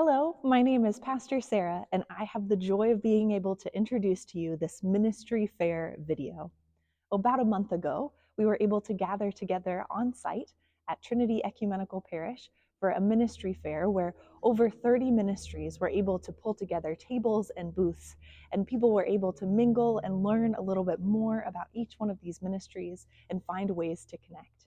Hello, my name is Pastor Sarah, and I have the joy of being able to introduce to you this ministry fair video. About a month ago, we were able to gather together on site at Trinity Ecumenical Parish for a ministry fair where over 30 ministries were able to pull together tables and booths, and people were able to mingle and learn a little bit more about each one of these ministries and find ways to connect.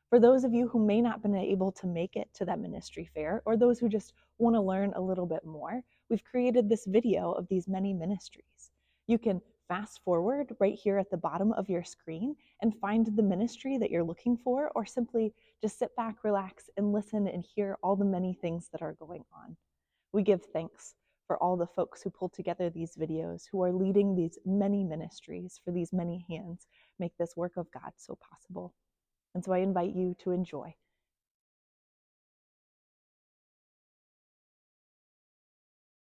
For those of you who may not have been able to make it to that ministry fair, or those who just want to learn a little bit more, we've created this video of these many ministries. You can fast forward right here at the bottom of your screen and find the ministry that you're looking for, or simply just sit back, relax, and listen and hear all the many things that are going on. We give thanks for all the folks who pulled together these videos, who are leading these many ministries, for these many hands make this work of God so possible. And so I invite you to enjoy.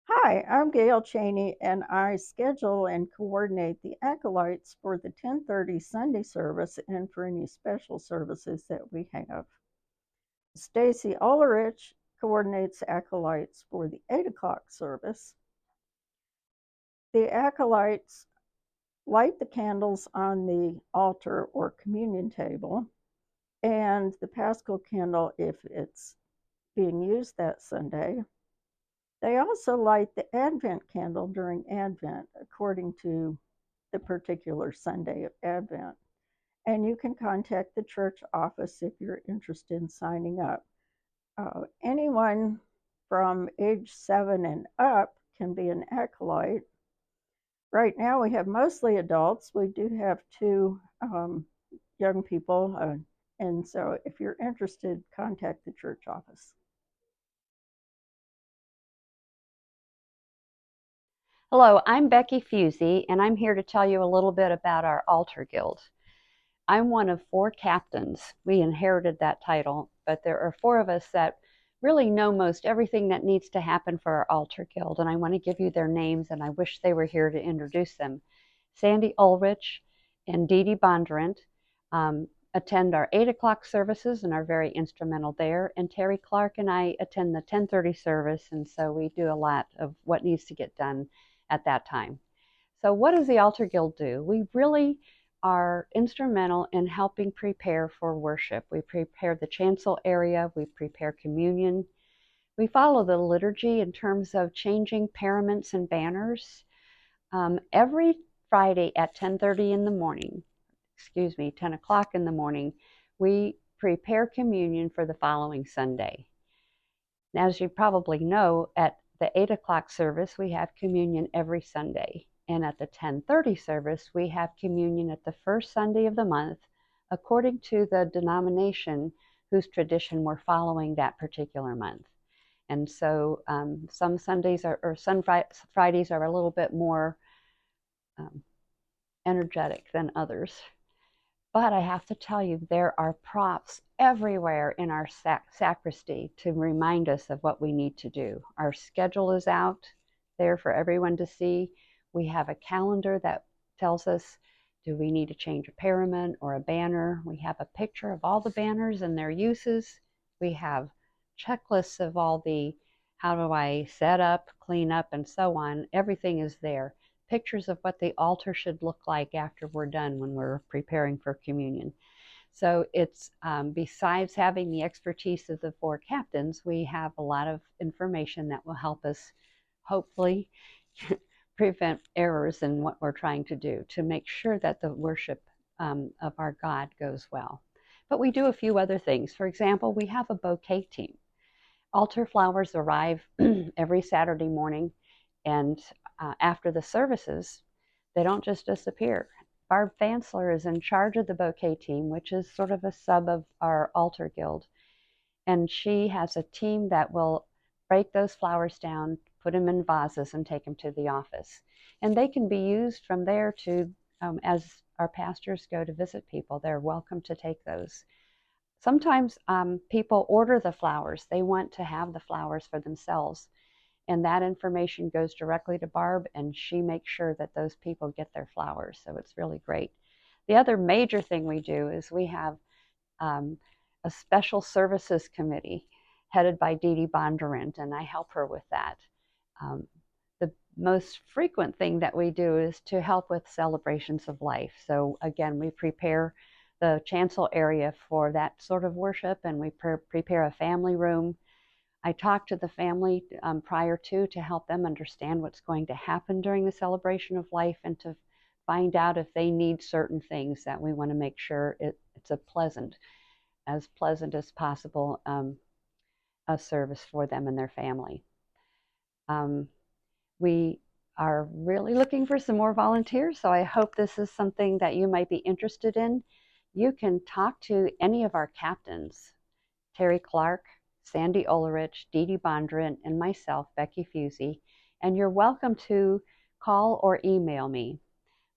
Hi, I'm Gail Cheney, and I schedule and coordinate the Acolytes for the 10:30 Sunday service and for any special services that we have. Stacy Ulrich coordinates Acolytes for the 8 o'clock service. The Acolytes light the candles on the altar or communion table, and the Paschal candle if it's being used that Sunday. They also light the Advent candle during Advent, according to the particular Sunday of Advent. And you can contact the church office if you're interested in signing up. Anyone from age 7 and up can be an acolyte. Right now we have mostly adults. We do have 2 young people. And so if you're interested, contact the church office. Hello, I'm Becky Fusey, and I'm here to tell you a little bit about our Altar Guild. I'm one of 4 captains. We inherited that title, but there are 4 of us that really know most everything that needs to happen for our Altar Guild, and I want to give you their names, and I wish they were here to introduce them. Sandy Ulrich and Dee Dee Bondurant attend our 8 o'clock services and are very instrumental there, and Terry Clark and I attend the 10:30 service, and so we do a lot of what needs to get done at that time. So what does the Altar Guild do? We really are instrumental in helping prepare for worship. We prepare the chancel area, we prepare communion, we follow the liturgy in terms of changing paraments and banners. Every Friday at 10:30 in the morning, 10 o'clock in the morning, we prepare communion for the following Sunday. Now, as you probably know, at the 8 o'clock service, we have communion every Sunday. And at the 10:30 service, we have communion at the first Sunday of the month, according to the denomination whose tradition we're following that particular month. And so some Sundays some Fridays are a little bit more energetic than others. But I have to tell you, there are props everywhere in our sacristy to remind us of what we need to do. Our schedule is out there for everyone to see. We have a calendar that tells us, do we need to change a parament or a banner? We have a picture of all the banners and their uses. We have checklists of all the, how do I set up, clean up, and so on. Everything is there. Pictures of what the altar should look like after we're done when we're preparing for communion. So it's besides having the expertise of the 4 captains, we have a lot of information that will help us hopefully prevent errors in what we're trying to do to make sure that the worship of our God goes well. But we do a few other things. For example, we have a bouquet team. Altar flowers arrive every Saturday morning, and after the services, they don't just disappear. Barb Fansler is in charge of the bouquet team, which is sort of a sub of our Altar Guild. And she has a team that will break those flowers down, put them in vases, and take them to the office. And they can be used from there to, as our pastors go to visit people, they're welcome to take those. Sometimes people order the flowers. They want to have the flowers for themselves. And that information goes directly to Barb, and she makes sure that those people get their flowers. So it's really great. The other major thing we do is we have a special services committee headed by Dee Dee Bondurant, and I help her with that. The most frequent thing that we do is to help with celebrations of life. So again, we prepare the chancel area for that sort of worship, and we prepare a family room. I talk to the family prior to help them understand what's going to happen during the celebration of life, and to find out if they need certain things, that we want to make sure it's as pleasant as possible a service for them and their family. We are really looking for some more volunteers, so I hope this is something that you might be interested in. You can talk to any of our captains, Terry Clark, Sandy Ulrich, Dee Dee Bondurant, and myself, Becky Fusey, and you're welcome to call or email me.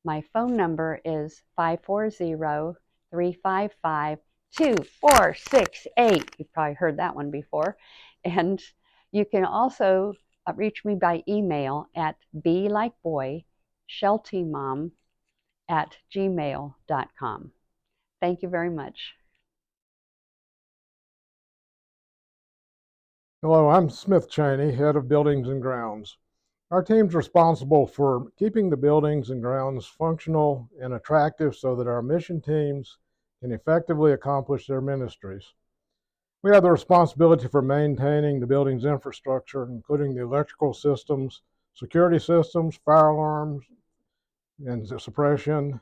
My phone number is 540-355-2468. You've probably heard that one before. And you can also reach me by email at belikeboy@gmail.com. Thank you very much. Hello, I'm Smith Cheney, head of Buildings and Grounds. Our team's responsible for keeping the buildings and grounds functional and attractive so that our mission teams can effectively accomplish their ministries. We have the responsibility for maintaining the building's infrastructure, including the electrical systems, security systems, fire alarms and suppression,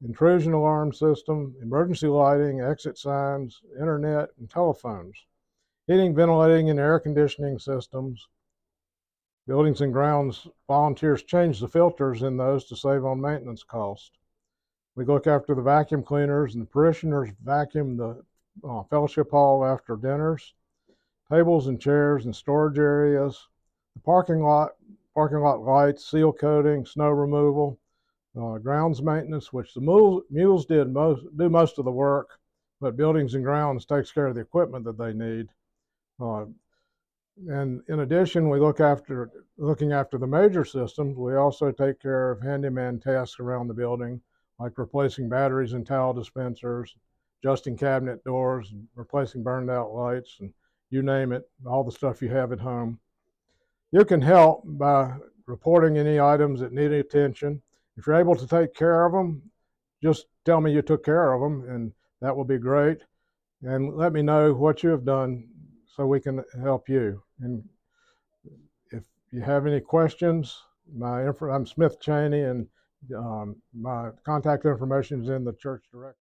intrusion alarm system, emergency lighting, exit signs, internet, and telephones, heating, ventilating, and air conditioning systems. Buildings and Grounds volunteers change the filters in those to save on maintenance costs. We look after the vacuum cleaners, and the parishioners vacuum the fellowship hall after dinners, tables and chairs and storage areas, the parking lot lights, seal coating, snow removal, grounds maintenance, which the mules do most of the work, but Buildings and Grounds takes care of the equipment that they need. And in addition, looking after the major systems, we also take care of handyman tasks around the building, like replacing batteries and towel dispensers, adjusting cabinet doors, and replacing burned out lights, and you name it, all the stuff you have at home. You can help by reporting any items that need attention. If you're able to take care of them, just tell me you took care of them, and that will be great. And let me know what you have done so we can help you. And if you have any questions, I'm Smith Cheney, and my contact information is in the church directory.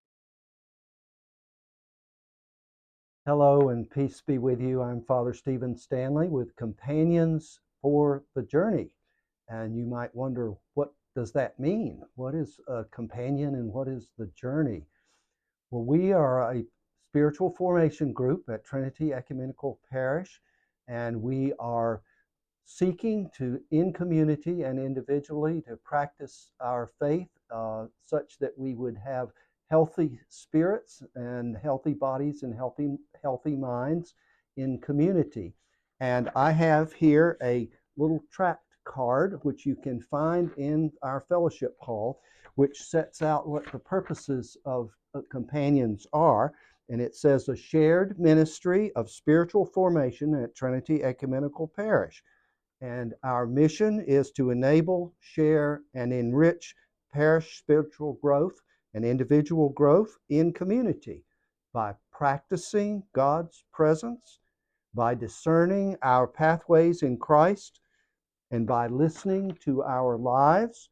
Hello and peace be with you. I'm Father Stephen Stanley with Companions for the Journey. And you might wonder, what does that mean? What is a companion and what is the journey? Well, we are a spiritual formation group at Trinity Ecumenical Parish, and we are seeking to, in community and individually, to practice our faith such that we would have healthy spirits and healthy bodies and healthy minds in community. And I have here a little tract card which you can find in our fellowship hall, which sets out what the purposes of companions are. And it says, a shared ministry of spiritual formation at Trinity Ecumenical Parish. And our mission is to enable, share, and enrich parish spiritual growth and individual growth in community by practicing God's presence, by discerning our pathways in Christ, and by listening to our lives,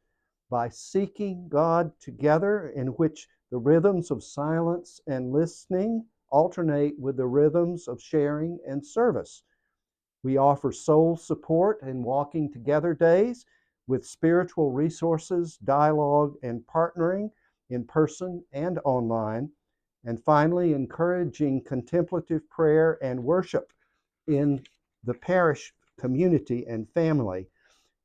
by seeking God together, in which the rhythms of silence and listening alternate with the rhythms of sharing and service. We offer soul support and walking together days with spiritual resources, dialogue, and partnering in person and online. And finally, encouraging contemplative prayer and worship in the parish community and family.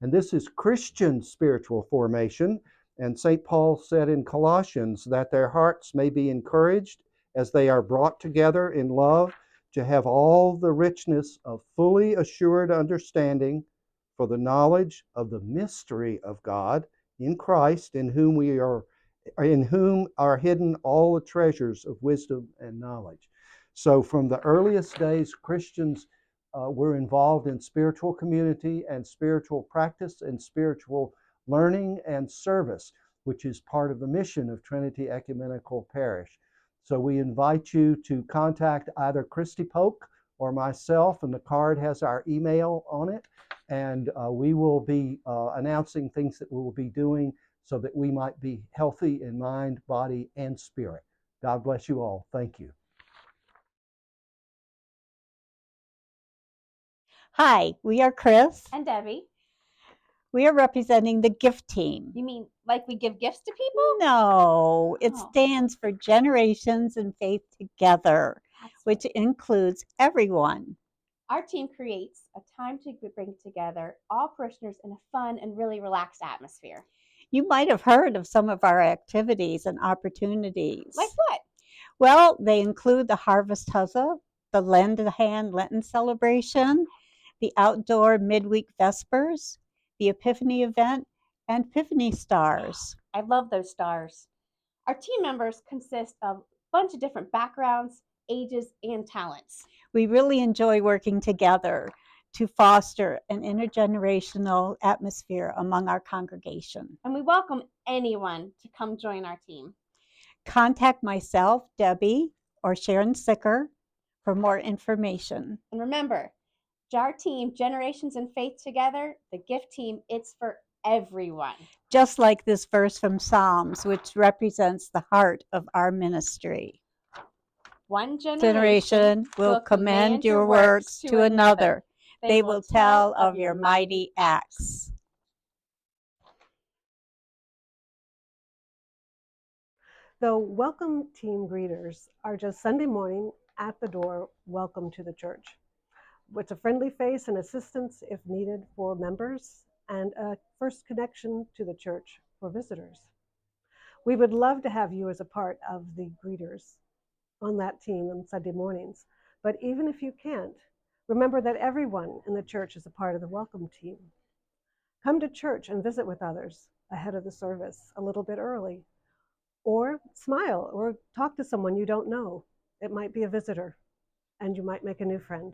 And this is Christian spiritual formation. And St. Paul said in Colossians that their hearts may be encouraged as they are brought together in love to have all the richness of fully assured understanding for the knowledge of the mystery of God in Christ, in whom are hidden all the treasures of wisdom and knowledge. So from the earliest days, Christians were involved in spiritual community and spiritual practice and spiritual learning and service, which is part of the mission of Trinity Ecumenical Parish. So we invite you to contact either Christy Polk or myself, and the card has our email on it, and we will be announcing things that we will be doing so that we might be healthy in mind, body, and spirit. God bless you all. Thank you. Hi, we are Chris. And Debbie. We are representing the gift team. You mean like we give gifts to people? No, it Oh. stands for Generations in Faith Together, That's which right. includes everyone. Our team creates a time to bring together all parishioners in a fun and really relaxed atmosphere. You might have heard of some of our activities and opportunities. Like what? Well, they include the Harvest Huzzah, the Lend a Hand Lenten celebration, the outdoor midweek Vespers, the Epiphany event, and Epiphany Stars. I love those stars. Our team members consist of a bunch of different backgrounds, ages, and talents. We really enjoy working together to foster an intergenerational atmosphere among our congregation. And we welcome anyone to come join our team. Contact myself, Debbie, or Sharon Sicker for more information. And remember, our team, Generations in Faith Together, the gift team, it's for everyone. Just like this verse from Psalms, which represents the heart of our ministry. One Generation will commend your works to another. They will tell of your mighty acts. The welcome team greeters are just Sunday morning at the door welcome to the church. With a friendly face and assistance if needed for members, and a first connection to the church for visitors. We would love to have you as a part of the greeters on that team on Sunday mornings. But even if you can't, remember that everyone in the church is a part of the welcome team. Come to church and visit with others ahead of the service a little bit early. Or smile or talk to someone you don't know. It might be a visitor, and you might make a new friend.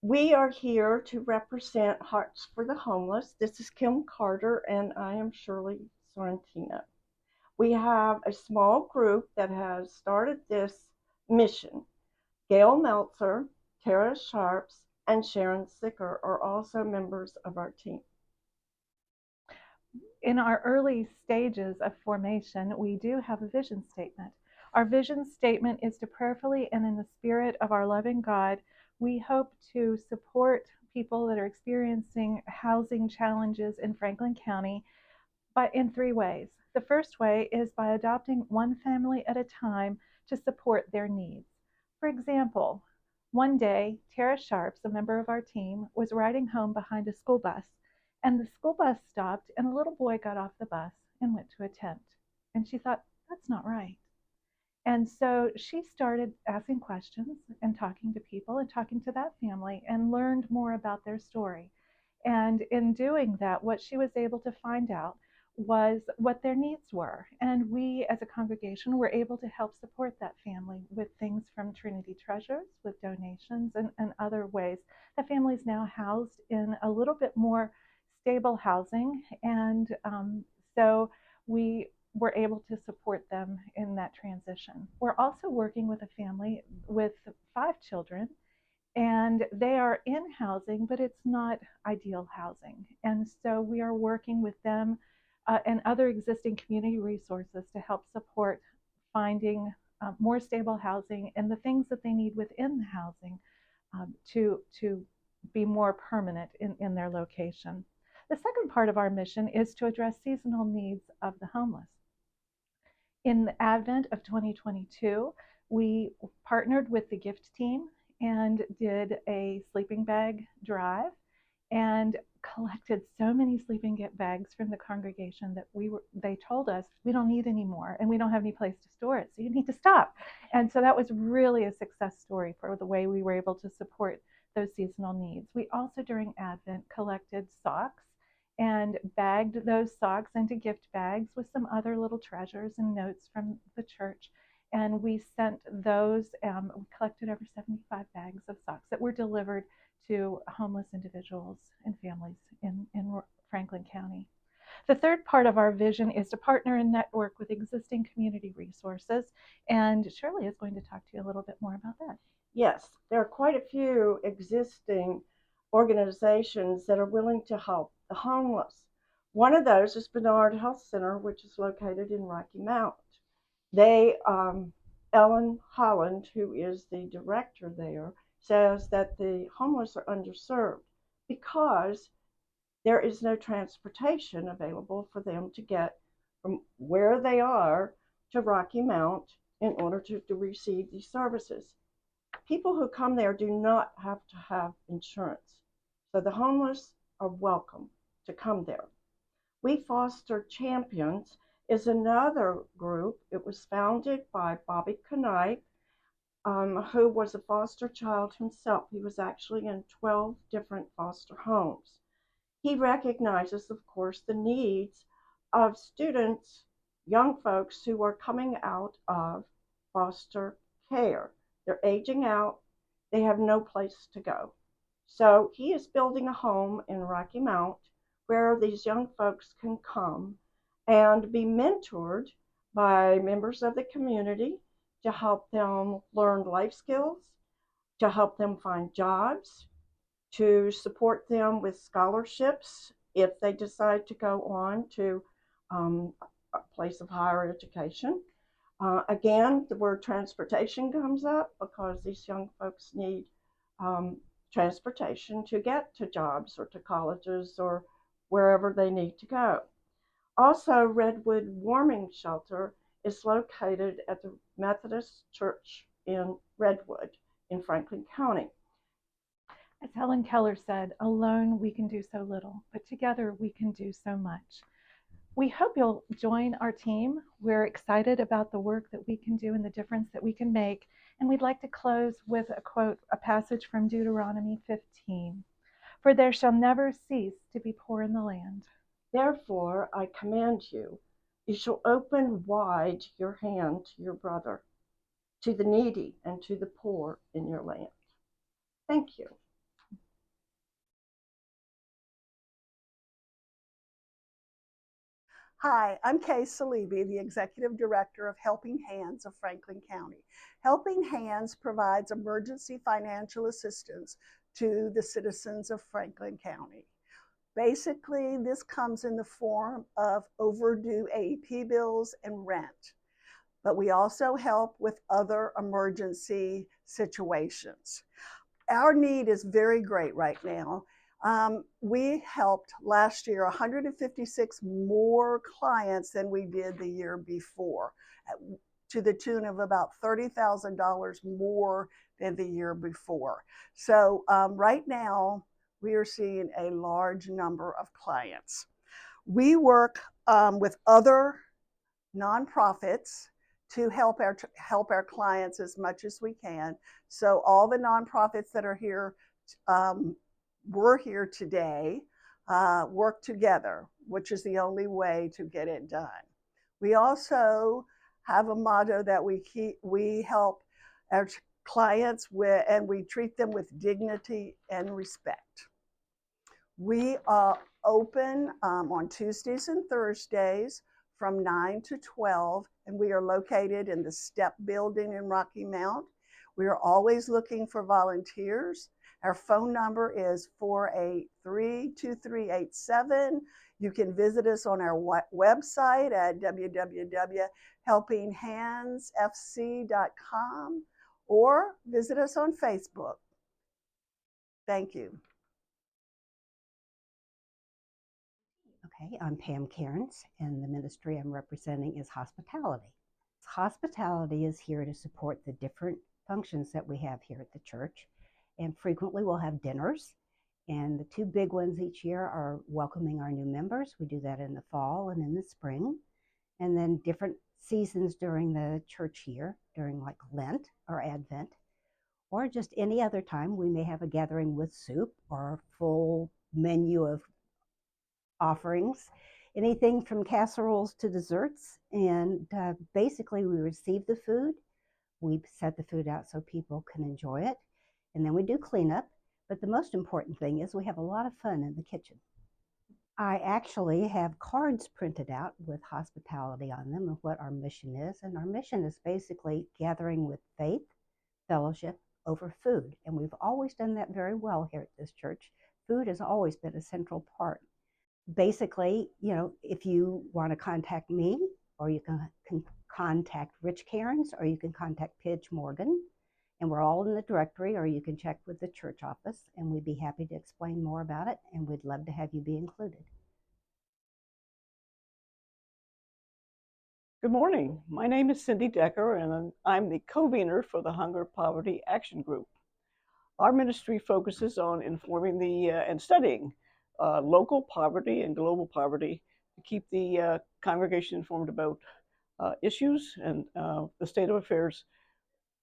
We are here to represent Hearts for the Homeless. This is Kim Carter, and I am Shirley Sorrentino. We have a small group that has started this mission. Gail Meltzer, Tara Sharps, and Sharon Sicker are also members of our team. In our early stages of formation, we do have a vision statement. Our vision statement is to prayerfully and in the spirit of our loving God, we hope to support people that are experiencing housing challenges in Franklin County in 3 ways. The first way is by adopting one family at a time to support their needs. For example, one day, Tara Sharps, a member of our team, was riding home behind a school bus, and the school bus stopped, and a little boy got off the bus and went to a tent. And she thought, that's not right. And so she started asking questions and talking to people and talking to that family and learned more about their story. And in doing that, what she was able to find out was what their needs were. And we as a congregation were able to help support that family with things from Trinity Treasures, with donations and other ways. The family is now housed in a little bit more stable housing. And so we were able to support them in that transition. We're also working with a family with 5 children, and they are in housing, but it's not ideal housing. And so we are working with them and other existing community resources to help support finding more stable housing and the things that they need within the housing to be more permanent in their location. The second part of our mission is to address seasonal needs of the homeless. In the Advent of 2022, we partnered with the gift team and did a sleeping bag drive and collected so many sleeping bags from the congregation that they told us we don't need any more and we don't have any place to store it, so you need to stop. And so that was really a success story for the way we were able to support those seasonal needs. We also during Advent collected socks and bagged those socks into gift bags with some other little treasures and notes from the church. And we sent those, we collected over 75 bags of socks that were delivered to homeless individuals and families in Franklin County. The third part of our vision is to partner and network with existing community resources. And Shirley is going to talk to you a little bit more about that. Yes, there are quite a few existing organizations that are willing to help the homeless. One of those is Bernard Health Center, which is located in Rocky Mount. They, Ellen Holland, who is the director there, says that the homeless are underserved because there is no transportation available for them to get from where they are to Rocky Mount in order to receive these services. People who come there do not have to have insurance, so the homeless are welcome to come there. We Foster Champions is another group. It was founded by Bobby Knipe, who was a foster child himself. He was actually in 12 different foster homes. He recognizes, of course, the needs of students, young folks who are coming out of foster care. They're aging out. They have no place to go. So he is building a home in Rocky Mount where these young folks can come and be mentored by members of the community to help them learn life skills, to help them find jobs, to support them with scholarships if they decide to go on to a place of higher education. Again, the word transportation comes up because these young folks need transportation to get to jobs or to colleges or wherever they need to go. Also, Redwood Warming Shelter is located at the Methodist Church in Redwood in Franklin County. As Helen Keller said, alone we can do so little, but together we can do so much. We hope you'll join our team. We're excited about the work that we can do and the difference that we can make. And we'd like to close with a quote, a passage from Deuteronomy 15. For there shall never cease to be poor in the land. Therefore, I command you, you shall open wide your hand to your brother, to the needy and to the poor in your land. Thank you. Hi, I'm Kay Salibi, the Executive Director of Helping Hands of Franklin County. Helping Hands provides emergency financial assistance to the citizens of Franklin County. Basically, this comes in the form of overdue AEP bills and rent, but we also help with other emergency situations. Our need is very great right now. We helped last year 156 more clients than we did the year before, to the tune of about $30,000 more than the year before. So right now, we are seeing a large number of clients. We work with other nonprofits to help our clients as much as we can. So all the nonprofits that are here, we're here today, work together, which is the only way to get it done. We also have a motto that we help our clients with, and we treat them with dignity and respect. We are open on Tuesdays and Thursdays from 9 to 12, and we are located in the STEP building in Rocky Mount. We are always looking for volunteers. Our phone number is 483-2387. You can visit us on our website at www.helpinghandsfc.com or visit us on Facebook. Thank you. Okay, I'm Pam Cairns, and the ministry I'm representing is Hospitality. Hospitality is here to support the different functions that we have here at the church, and frequently we'll have dinners, and the two big ones each year are welcoming our new members. We do that in the fall and in the spring, and then different seasons during the church year, during like Lent or Advent, or just any other time we may have a gathering with soup or a full menu of offerings, anything from casseroles to desserts. And basically, we receive the food, we set the food out so people can enjoy it, and then we do cleanup. But the most important thing is we have a lot of fun in the kitchen. I actually have cards printed out with hospitality on them of what our mission is. And our mission is basically gathering with faith, fellowship over food. And we've always done that very well here at this church. Food has always been a central part. Basically, you know, if you want to contact me, or you can contact Rich Cairns, or you can contact Pidge Morgan, and we're all in the directory, or you can check with the church office, and we'd be happy to explain more about it, and we'd love to have you be included. Good morning. My name is Cindy Decker, and I'm the convener for the Hunger Poverty Action Group. Our ministry focuses on informing and studying local poverty and global poverty to keep the congregation informed about issues and the state of affairs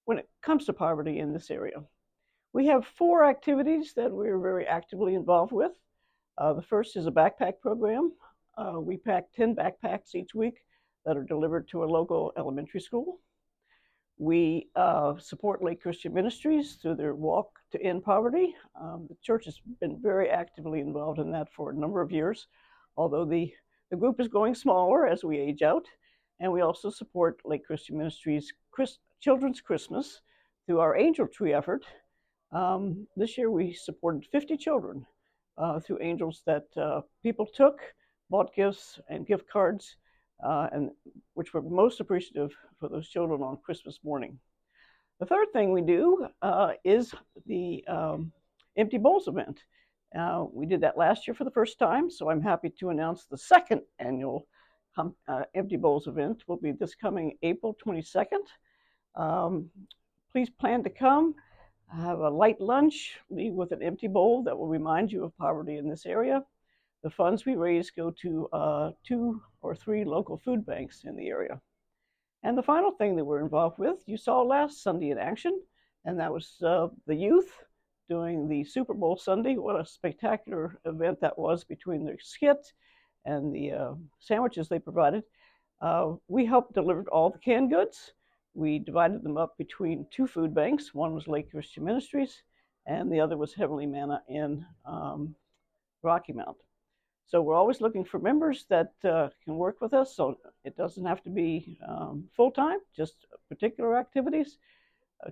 when it comes to poverty in this area. We have 4 activities that we're very actively involved with. The first is a backpack program. We pack 10 backpacks each week that are delivered to a local elementary school. We support Lake Christian Ministries through their Walk to End Poverty. The church has been very actively involved in that for a number of years, although the group is growing smaller as we age out. And we also support Lake Christian Ministries Children's Christmas through our Angel Tree effort. This year we supported 50 children through angels that people took, bought gifts and gift cards, and which were most appreciative for those children on Christmas morning. The third thing we do is the Empty Bowls event. We did that last year for the first time, so I'm happy to announce the second annual Empty Bowls event will be this coming April 22nd. Please plan to come, have a light lunch, leave with an empty bowl that will remind you of poverty in this area. The funds we raise go to 2 or 3 local food banks in the area. And the final thing that we're involved with, you saw last Sunday in action, and that was the youth doing the Super Bowl Sunday. What a spectacular event that was between their skit and the sandwiches they provided. We helped deliver all the canned goods. We divided them up between 2 food banks. One was Lake Christian Ministries, and the other was Heavenly Manna in Rocky Mount. So we're always looking for members that can work with us. So it doesn't have to be full-time, just particular activities.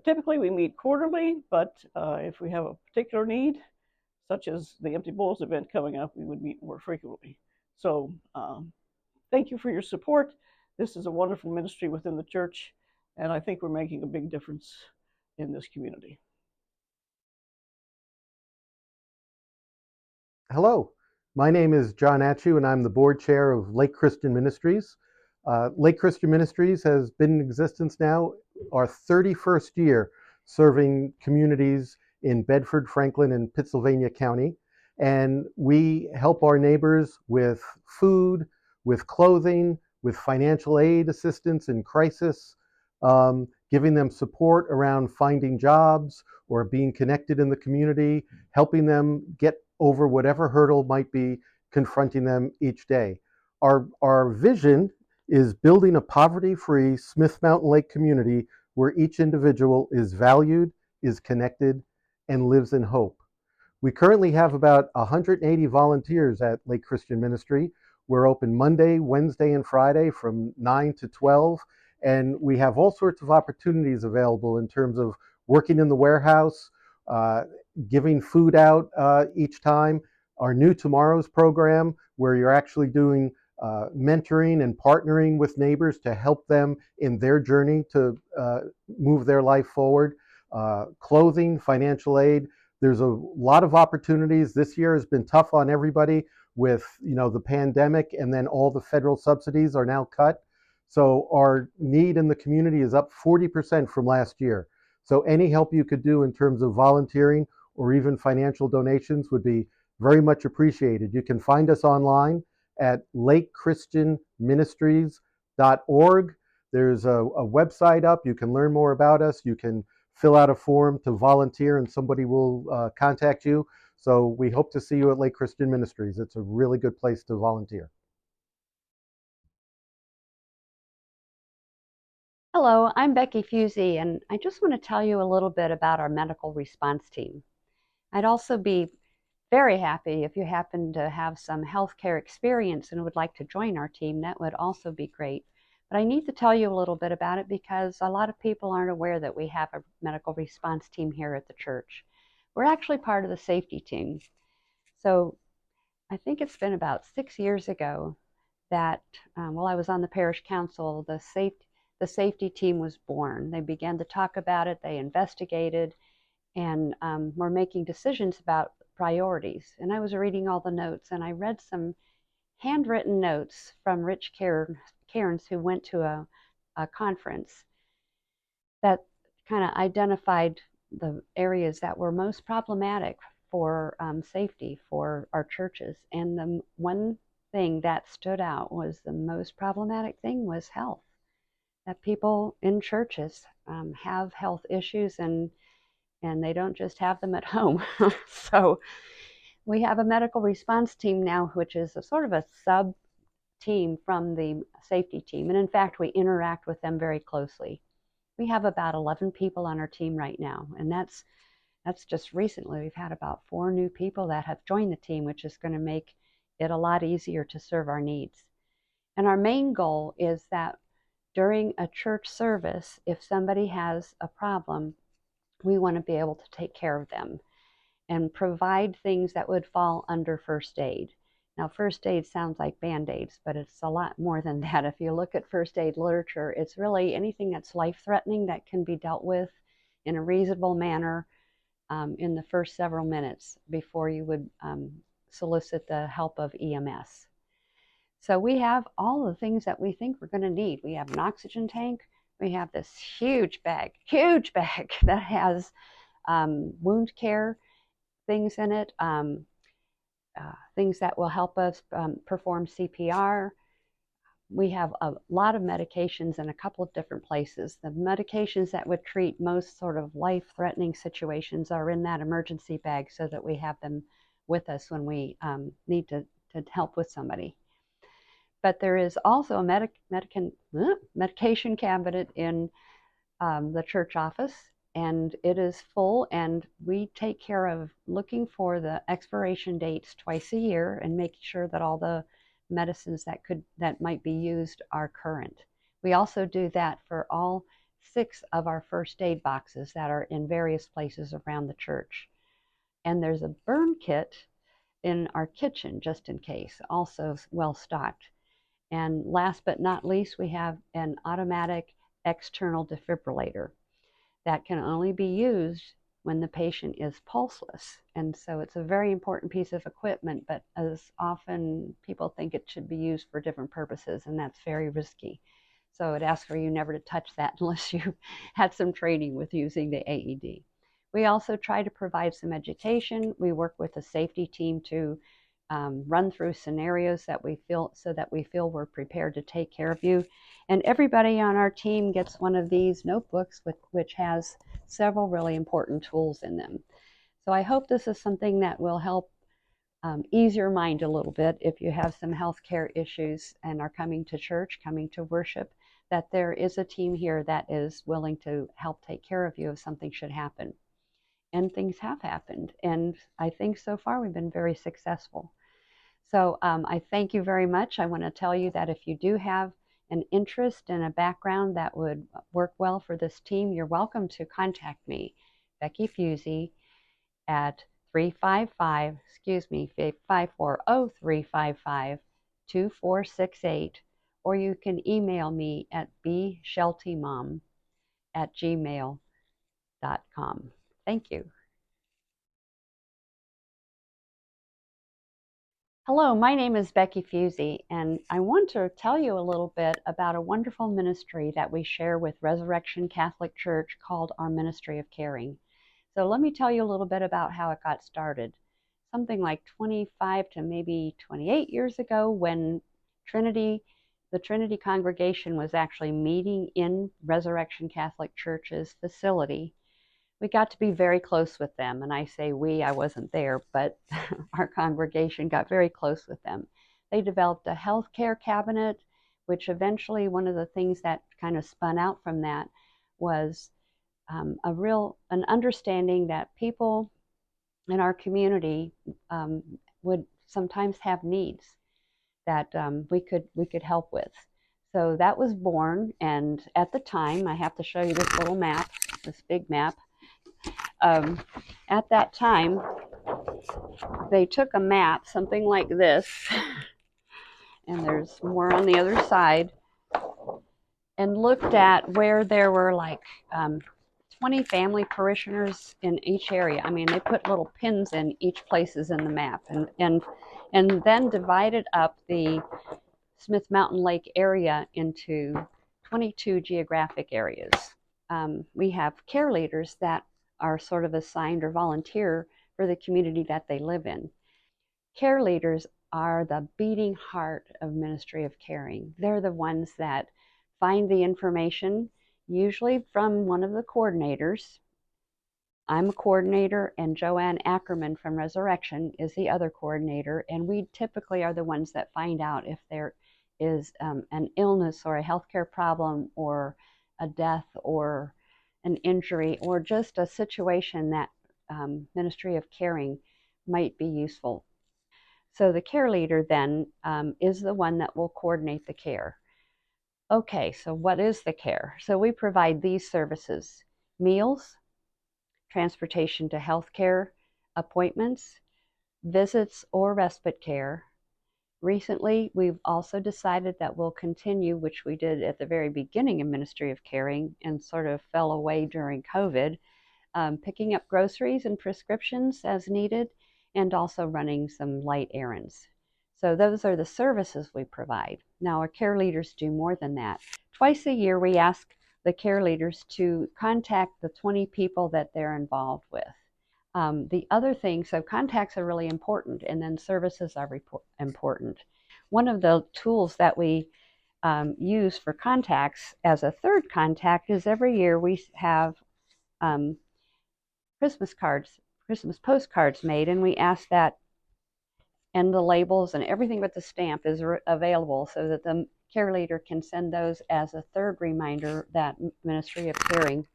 Typically we meet quarterly, but if we have a particular need, such as the Empty Bowls event coming up, we would meet more frequently. So thank you for your support. This is a wonderful ministry within the church, and I think we're making a big difference in this community. Hello. My name is John Atchew, and I'm the board chair of Lake Christian Ministries. Lake Christian Ministries has been in existence now, our 31st year, serving communities in Bedford, Franklin, and Pittsylvania County. And we help our neighbors with food, with clothing, with financial aid assistance in crisis, giving them support around finding jobs or being connected in the community, helping them get over whatever hurdle might be confronting them each day. Our vision is building a poverty-free Smith Mountain Lake community where each individual is valued, is connected, and lives in hope. We currently have about 180 volunteers at Lake Christian Ministry. We're open Monday, Wednesday, and Friday from 9 to 12, and we have all sorts of opportunities available in terms of working in the warehouse, giving food out each time. Our New Tomorrows program, where you're actually doing mentoring and partnering with neighbors to help them in their journey to move their life forward. Clothing, financial aid. There's a lot of opportunities. This year has been tough on everybody with the pandemic, and then all the federal subsidies are now cut. So our need in the community is up 40% from last year. So any help you could do in terms of volunteering or even financial donations would be very much appreciated. You can find us online at lakechristianministries.org. There's a website up. You can learn more about us. You can fill out a form to volunteer and somebody will contact you. So we hope to see you at Lake Christian Ministries. It's a really good place to volunteer. Hello, I'm Becky Fusey, and I just want to tell you a little bit about our medical response team. I'd also be very happy if you happen to have some healthcare experience and would like to join our team. That would also be great. But I need to tell you a little bit about it because a lot of people aren't aware that we have a medical response team here at the church. We're actually part of the safety team. So I think it's been about 6 years ago that while I was on the parish council, the safety team was born. They began to talk about it, they investigated, and were making decisions about priorities. And I was reading all the notes, and I read some handwritten notes from Rich Cairns, who went to a conference that kind of identified the areas that were most problematic for safety for our churches. And the one thing that stood out was the most problematic thing was health. That people in churches have health issues, and they don't just have them at home. So we have a medical response team now, which is a sort of a sub team from the safety team. And in fact, we interact with them very closely. We have about 11 people on our team right now, and that's just recently. We've had about 4 new people that have joined the team, which is going to make it a lot easier to serve our needs. And our main goal is that during a church service, if somebody has a problem, we want to be able to take care of them and provide things that would fall under first aid. Now, first aid sounds like Band-Aids, but it's a lot more than that. If you look at first aid literature, it's really anything that's life-threatening that can be dealt with in a reasonable manner in the first several minutes before you would solicit the help of EMS. So we have all the things that we think we're going to need. We have an oxygen tank. We have this huge bag that has wound care things in it, things that will help us perform CPR. We have a lot of medications in a couple of different places. The medications that would treat most sort of life-threatening situations are in that emergency bag so that we have them with us when we need to help with somebody. But there is also a medication cabinet in the church office, and it is full, and we take care of looking for the expiration dates twice a year and making sure that all the medicines that might be used are current. We also do that for all 6 of our first aid boxes that are in various places around the church. And there's a burn kit in our kitchen just in case, also well stocked. And last but not least, we have an automatic external defibrillator that can only be used when the patient is pulseless. And so it's a very important piece of equipment, but as often people think it should be used for different purposes, and that's very risky. So it asks for you never to touch that unless you had some training with using the AED. We also try to provide some education. We work with the safety team to run through scenarios that we feel we're prepared to take care of you. And everybody on our team gets one of these notebooks which has several really important tools in them. So I hope this is something that will help ease your mind a little bit if you have some healthcare issues and are coming to church, coming to worship, that there is a team here that is willing to help take care of you if something should happen. And things have happened, and I think so far we've been very successful. So I thank you very much. I want to tell you that if you do have an interest and a background that would work well for this team, you're welcome to contact me, Becky Fusey, at 540-355-2468, or you can email me at bsheltymom@gmail.com. Thank you. Hello, my name is Becky Fusey, and I want to tell you a little bit about a wonderful ministry that we share with Resurrection Catholic Church called our Ministry of Caring. So let me tell you a little bit about how it got started. Something like 25 to maybe 28 years ago, when the Trinity congregation was actually meeting in Resurrection Catholic Church's facility, We got to be very close with them. And I say we, I wasn't there, but our congregation got very close with them. They developed a healthcare cabinet, which eventually one of the things that kind of spun out from that was an understanding that people in our community would sometimes have needs that we could help with. So that was born, and at the time, I have to show you this little map, this big map. At that time, they took a map, something like this, and there's more on the other side, and looked at where there were like 20 family parishioners in each area. I mean, they put little pins in each places in the map, and then divided up the Smith Mountain Lake area into 22 geographic areas. We have care leaders that are sort of assigned or volunteer for the community that they live in. Care leaders are the beating heart of Ministry of Caring. They're the ones that find the information, usually from one of the coordinators. I'm a coordinator, and Joanne Ackerman from Resurrection is the other coordinator, and we typically are the ones that find out if there is an illness or a healthcare problem or a death or an injury or just a situation that Ministry of Caring might be useful. So the care leader then is the one that will coordinate the care. Okay, so what is the care? So we provide these services: meals, transportation to healthcare appointments, visits or respite care. Recently, we've also decided that we'll continue, which we did at the very beginning of Ministry of Caring and sort of fell away during COVID, picking up groceries and prescriptions as needed, and also running some light errands. So those are the services we provide. Now, our care leaders do more than that. Twice a year, we ask the care leaders to contact the 20 people that they're involved with. The other thing, so contacts are really important, and then services are important. One of the tools that we use for contacts as a third contact is every year we have Christmas postcards made, and we ask that, and the labels and everything but the stamp is available so that the care leader can send those as a third reminder that Ministry of Caring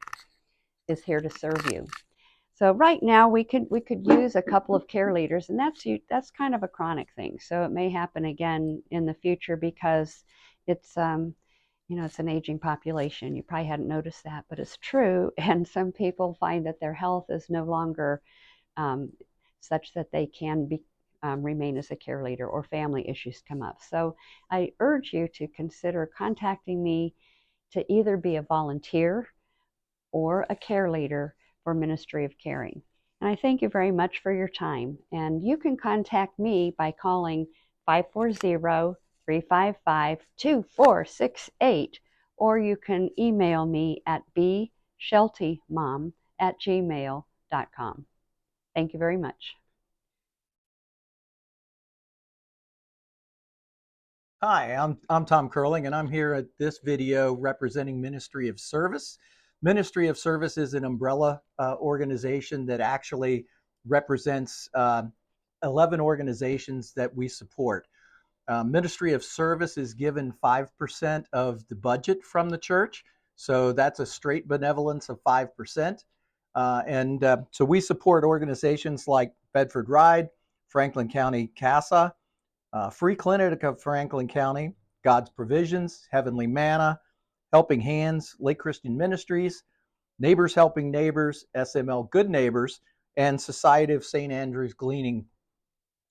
is here to serve you. So right now we could use a couple of care leaders, and that's kind of a chronic thing. So it may happen again in the future because it's it's an aging population. You probably hadn't noticed that, but it's true. And some people find that their health is no longer such that they can remain as a care leader, or family issues come up. So I urge you to consider contacting me to either be a volunteer or a care leader for Ministry of Caring. And I thank you very much for your time. And you can contact me by calling 540-355-2468, or you can email me at bsheltymom@gmail.com. Thank you very much. Hi, I'm Tom Curling, and I'm here at this video representing Ministry of Service. Ministry of Service is an umbrella organization that actually represents 11 organizations that we support. Ministry of Service is given 5% of the budget from the church, so that's a straight benevolence of 5%. So we support organizations like Bedford Ride, Franklin County CASA, Free Clinic of Franklin County, God's Provisions, Heavenly Manna, Helping Hands, Lake Christian Ministries, Neighbors Helping Neighbors, SML Good Neighbors, and Society of St. Andrew's Gleaning.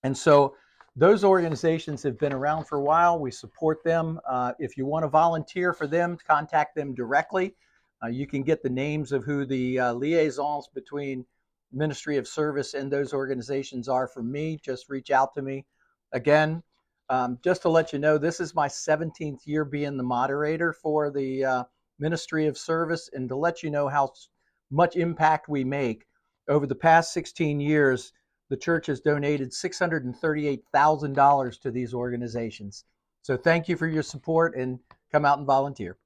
And so those organizations have been around for a while. We support them. If you want to volunteer for them, contact them directly. You can get the names of who the liaisons between Ministry of Service and those organizations are from me. Just reach out to me. Again, just to let you know, this is my 17th year being the moderator for the Ministry of Service, and to let you know how much impact we make. Over the past 16 years, the church has donated $638,000 to these organizations. So thank you for your support, and come out and volunteer.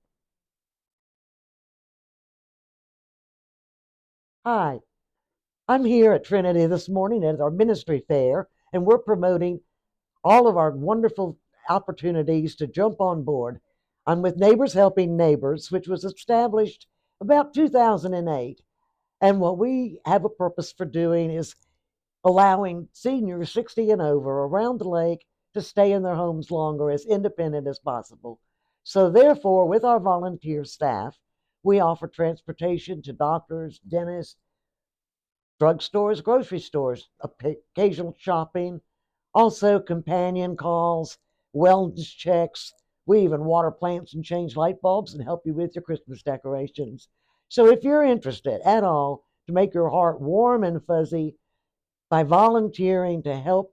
Hi, I'm here at Trinity this morning at our ministry fair, and we're promoting all of our wonderful opportunities to jump on board. I'm with Neighbors Helping Neighbors, which was established about 2008. And what we have a purpose for doing is allowing seniors 60 and over around the lake to stay in their homes longer, as independent as possible. So, therefore, with our volunteer staff, we offer transportation to doctors, dentists, drugstores, grocery stores, occasional shopping, also companion calls, wellness checks. We even water plants and change light bulbs and help you with your Christmas decorations. So if you're interested at all to make your heart warm and fuzzy by volunteering to help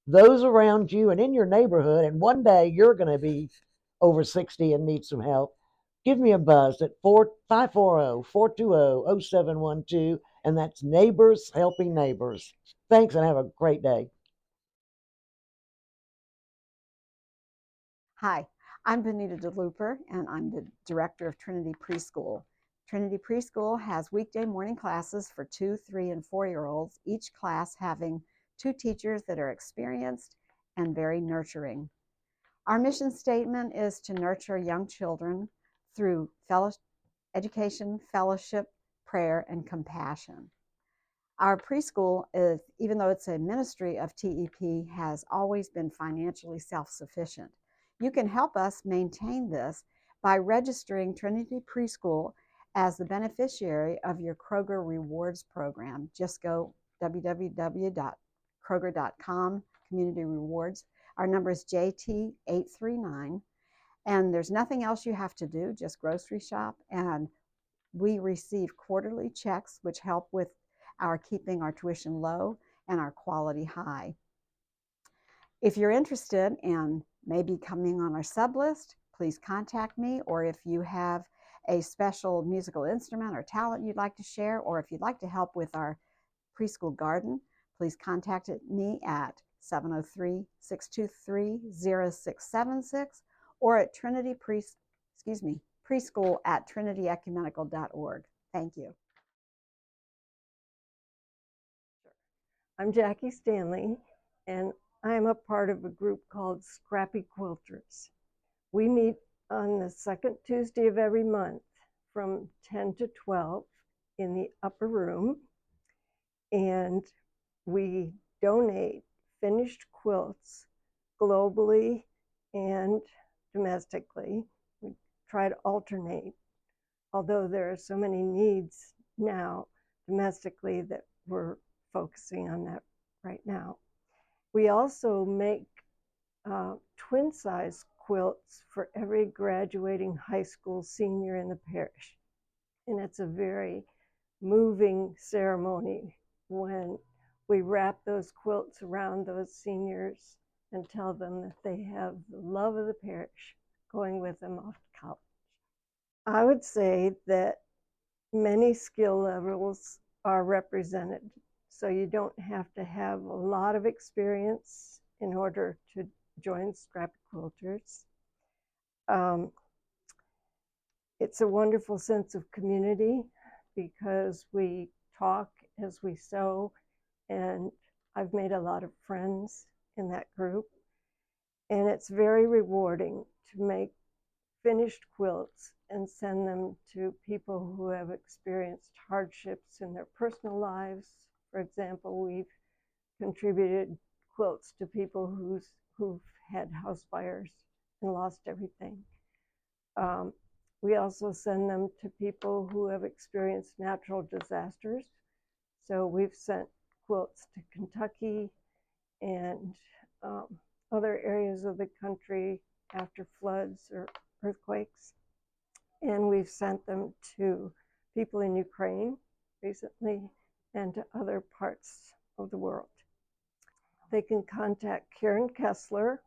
those around you and in your neighborhood, and one day you're going to be over 60 and need some help, give me a buzz at 540-420-0712, and that's Neighbors Helping Neighbors. Thanks, and have a great day. Hi, I'm Benita DeLooper, and I'm the director of Trinity Preschool. Trinity Preschool has weekday morning classes for 2, 3, and 4-year-olds, each class having 2 teachers that are experienced and very nurturing. Our mission statement is to nurture young children through education, fellowship, prayer, and compassion. Our preschool, even though it's a ministry of TEP, has always been financially self-sufficient. You can help us maintain this by registering Trinity Preschool as the beneficiary of your Kroger Rewards program. Just go www.kroger.com, Community Rewards. Our number is JT839, and there's nothing else you have to do, just grocery shop, and we receive quarterly checks which help with our keeping our tuition low and our quality high. If you're interested in maybe coming on our sub list, please contact me, or if you have a special musical instrument or talent you'd like to share, or if you'd like to help with our preschool garden, please contact me at 703-623-0676 or at preschool at trinityecumenical.org. Thank you. I'm Jackie Stanley, and I'm a part of a group called Scrappy Quilters. We meet on the second Tuesday of every month from 10 to 12 in the upper room, and we donate finished quilts globally and domestically. We try to alternate, although there are so many needs now domestically that we're focusing on that right now. We also make twin size quilts for every graduating high school senior in the parish. And it's a very moving ceremony when we wrap those quilts around those seniors and tell them that they have the love of the parish going with them off to college. I would say that many skill levels are represented. So you don't have to have a lot of experience in order to join Scrappy Quilters. It's a wonderful sense of community because we talk as we sew, and I've made a lot of friends in that group. And it's very rewarding to make finished quilts and send them to people who have experienced hardships in their personal lives. For example, we've contributed quilts to people who've had house fires and lost everything. We also send them to people who have experienced natural disasters. So we've sent quilts to Kentucky and other areas of the country after floods or earthquakes. And we've sent them to people in Ukraine recently and to other parts of the world. They can contact Karen Kessler,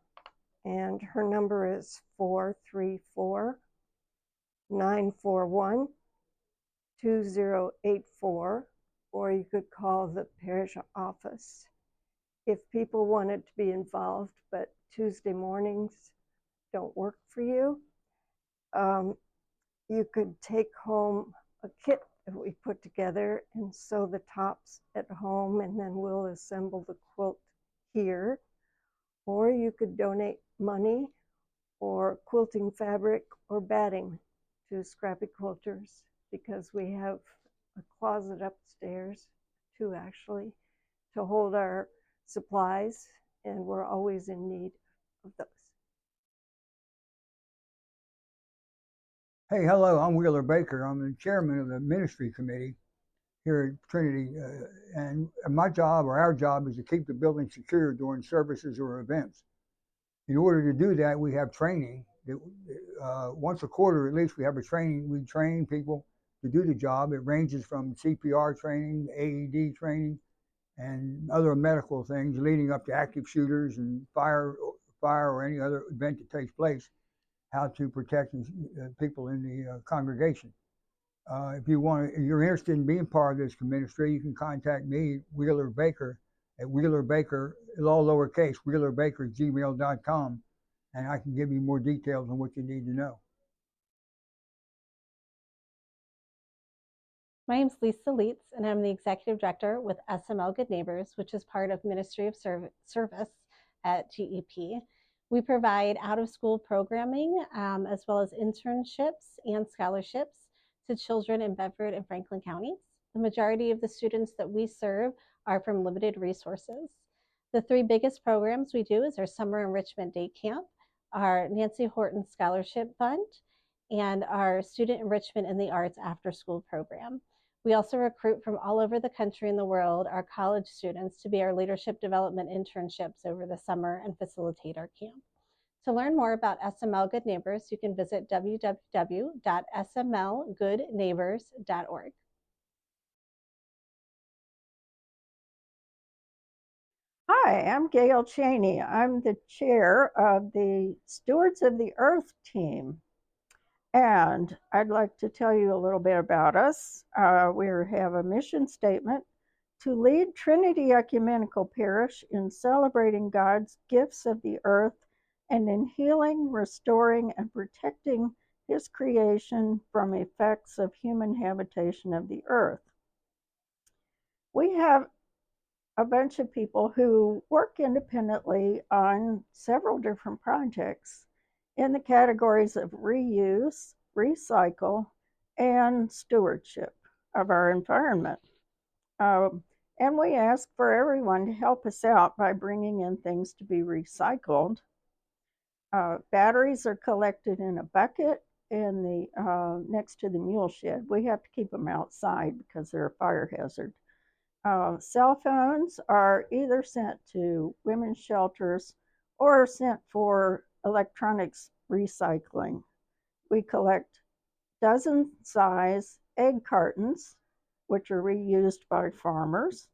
and her number is 434-941-2084, or you could call the parish office. If people wanted to be involved, but Tuesday mornings don't work for you, you could take home a kit that we put together and sew the tops at home, and then we'll assemble the quilt here. Or you could donate money or quilting fabric or batting to Scrappy Quilters, because we have a closet upstairs, two actually, to hold our supplies, and we're always in need of those. Hey, hello, I'm Wheeler Baker. I'm the chairman of the ministry committee here at Trinity, and my job, or our job, is to keep the building secure during services or events. In order to do that, we have training. Once a quarter at least, we have a training. We train people to do the job. It ranges from CPR training, AED training, and other medical things leading up to active shooters and fire or any other event that takes place, how to protect people in the congregation. If you're interested in being part of this ministry, you can contact me, Wheeler Baker, at Wheeler Baker, all lowercase, wheelerbaker@gmail.com, and I can give you more details on what you need to know. My name is Lisa Leitz, and I'm the Executive Director with SML Good Neighbors, which is part of Ministry of Service at GEP. We provide out-of-school programming as well as internships and scholarships to children in Bedford and Franklin counties. The majority of the students that we serve are from limited resources. The three biggest programs we do is our Summer Enrichment Day Camp, our Nancy Horton Scholarship Fund, and our Student Enrichment in the Arts After School program. We also recruit from all over the country and the world our college students to be our leadership development internships over the summer and facilitate our camp. To learn more about SML Good Neighbors, you can visit www.smlgoodneighbors.org. Hi, I'm Gail Cheney. I'm the chair of the Stewards of the Earth team. And I'd like to tell you a little bit about us. We have a mission statement to lead Trinity Ecumenical Parish in celebrating God's gifts of the earth and in healing, restoring, and protecting His creation from effects of human habitation of the earth. We have a bunch of people who work independently on several different projects in the categories of reuse, recycle, and stewardship of our environment. And we ask for everyone to help us out by bringing in things to be recycled. Batteries are collected in a bucket in the next to the mule shed. We have to keep them outside because they're a fire hazard. Cell phones are either sent to women's shelters or sent for electronics recycling. We collect dozen-size egg cartons, which are reused by farmers.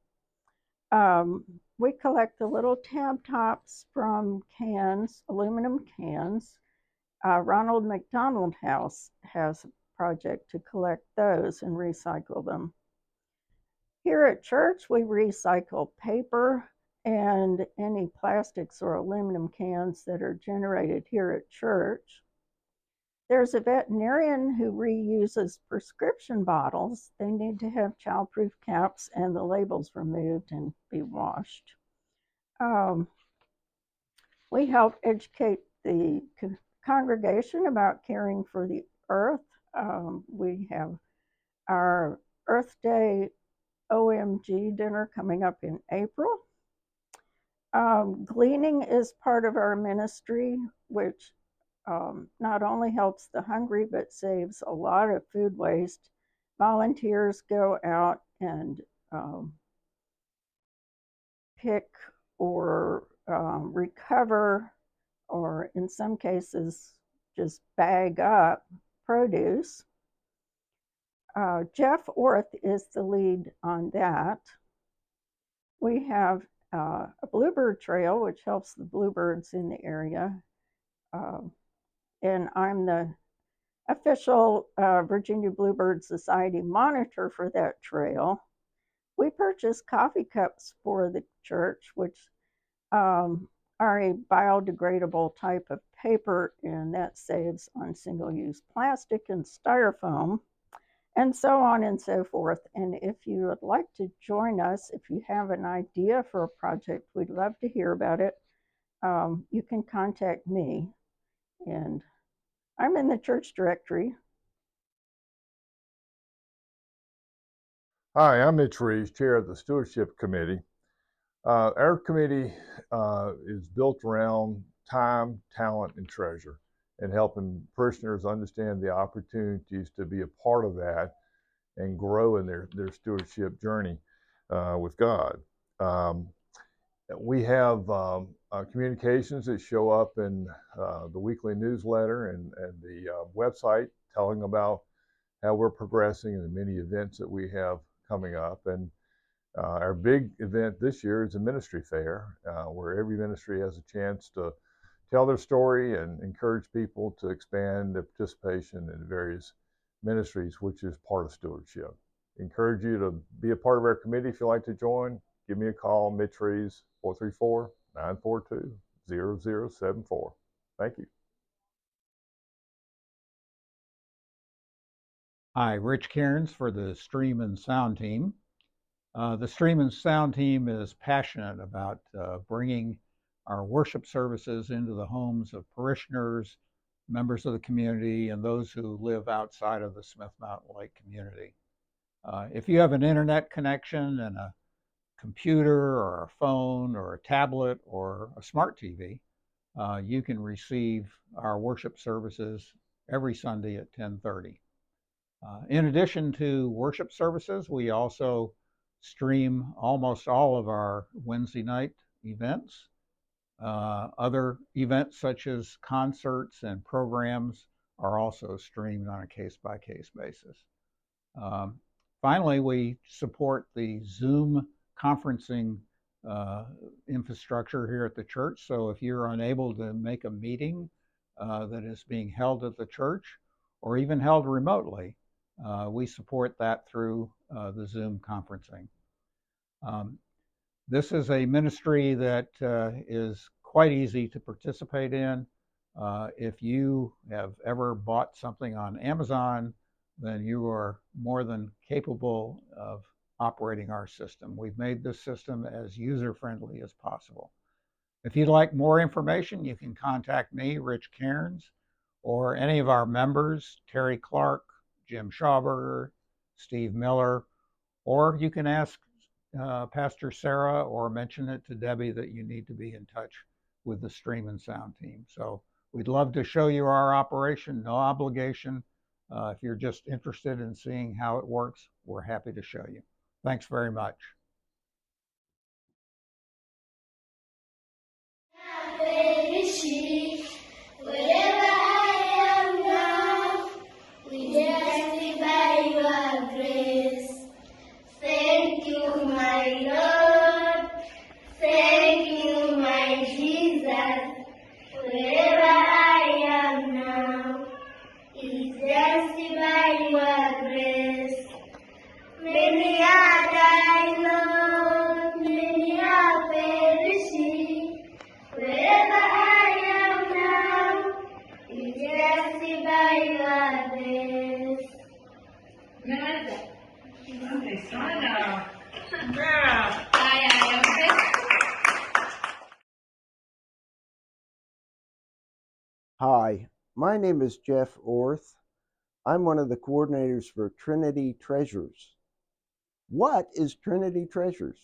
We collect the little tab tops from cans, aluminum cans. Ronald McDonald House has a project to collect those and recycle them. Here at church, we recycle paper and any plastics or aluminum cans that are generated here at church. There's a veterinarian who reuses prescription bottles. They need to have childproof caps and the labels removed and be washed. We help educate the congregation about caring for the earth. We have our Earth Day OMG dinner coming up in April. Gleaning is part of our ministry, which not only helps the hungry, but saves a lot of food waste. Volunteers go out and pick or recover, or in some cases, just bag up produce. Jeff Orth is the lead on that. We have a bluebird trail, which helps the bluebirds in the area. And I'm the official Virginia Bluebird Society monitor for that trail. We purchased coffee cups for the church, which are a biodegradable type of paper, and that saves on single-use plastic and styrofoam. and so on and so forth. And if you would like to join us, if you have an idea for a project, we'd love to hear about it. You can contact me, and I'm in the church directory. Hi, I'm Mitch Reeves, Chair of the Stewardship Committee. Our committee is built around time, talent, and treasure, and helping parishioners understand the opportunities to be a part of that and grow in their stewardship journey with God. We have communications that show up in the weekly newsletter and the website telling about how we're progressing and the many events that we have coming up. And our big event this year is a ministry fair, where every ministry has a chance to tell their story and encourage people to expand their participation in various ministries, which is part of stewardship. Encourage you to be a part of our committee. If you'd like to join, give me a call, Mitch Reeves, 434-942-0074. Thank you. Hi, Rich Cairns for the Stream and Sound team. The Stream and Sound team is passionate about bringing our worship services into the homes of parishioners, members of the community, and those who live outside of the Smith Mountain Lake community. If you have an internet connection and a computer or a phone or a tablet or a smart TV, you can receive our worship services every Sunday at 10:30. In addition to worship services, we also stream almost all of our Wednesday night events. Other events such as concerts and programs are also streamed on a case-by-case basis. Finally, we support the Zoom conferencing infrastructure here at the church. So if you're unable to make a meeting that is being held at the church or even held remotely, we support that through the Zoom conferencing. This is a ministry that is quite easy to participate in. If you have ever bought something on Amazon, then you are more than capable of operating our system. We've made this system as user-friendly as possible. If you'd like more information, you can contact me, Rich Cairns, or any of our members, Terry Clark, Jim Schauberger, Steve Miller, or you can ask Pastor Sarah or mention it to Debbie that you need to be in touch with the Stream and Sound team. So we'd love to show you our operation, no obligation. If you're just interested in seeing how it works, we're happy to show you. Thanks very much. Wherever I am now, we testify your grace. Thank you, my Lord. Thank you, my Jesus. Wherever I am now, we testify your grace. Many are thy Lord, many are perishing. Wherever I am now, we testify your grace. Hi, my name is Jeff Orth. I'm one of the coordinators for Trinity Treasures. What is Trinity Treasures?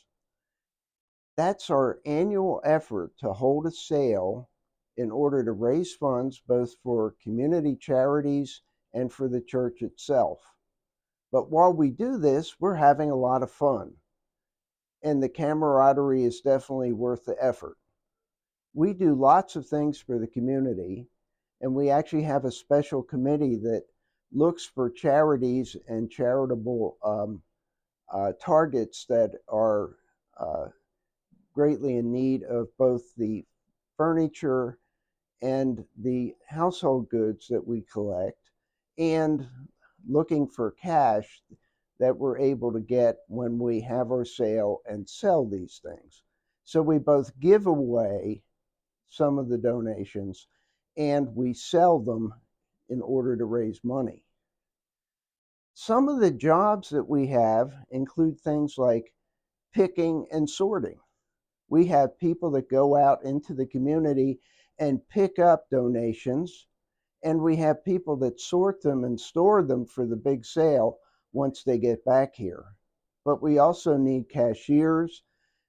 That's our annual effort to hold a sale in order to raise funds both for community charities and for the church itself. But while we do this, we're having a lot of fun, and the camaraderie is definitely worth the effort. We do lots of things for the community, and we actually have a special committee that looks for charities and charitable targets that are greatly in need of both the furniture and the household goods that we collect, and looking for cash that we're able to get when we have our sale and sell these things. So we both give away some of the donations and we sell them in order to raise money. Some of the jobs that we have include things like picking and sorting. We have people that go out into the community and pick up donations, and we have people that sort them and store them for the big sale once they get back here. But we also need cashiers.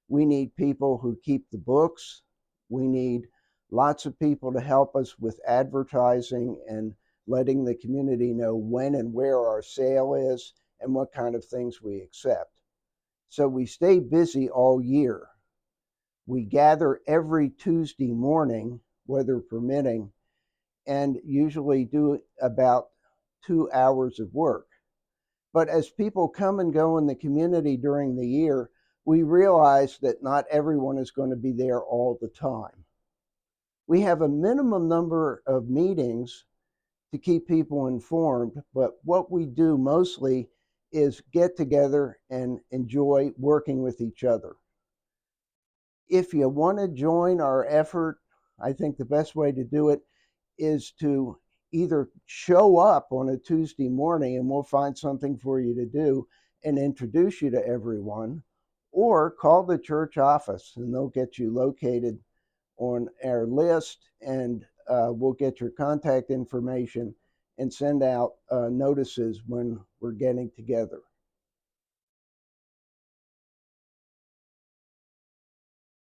We need people who keep the books. We need lots of people to help us with advertising and letting the community know when and where our sale is and what kind of things we accept. So we stay busy all year. We gather every Tuesday morning, weather permitting, and usually do about 2 hours of work. But as people come and go in the community during the year, we realize that not everyone is going to be there all the time. We have a minimum number of meetings to keep people informed, but what we do mostly is get together and enjoy working with each other. If you want to join our effort, I think the best way to do it is to either show up on a Tuesday morning and we'll find something for you to do and introduce you to everyone, or call the church office and they'll get you located on our list, and we'll get your contact information and send out notices when we're getting together.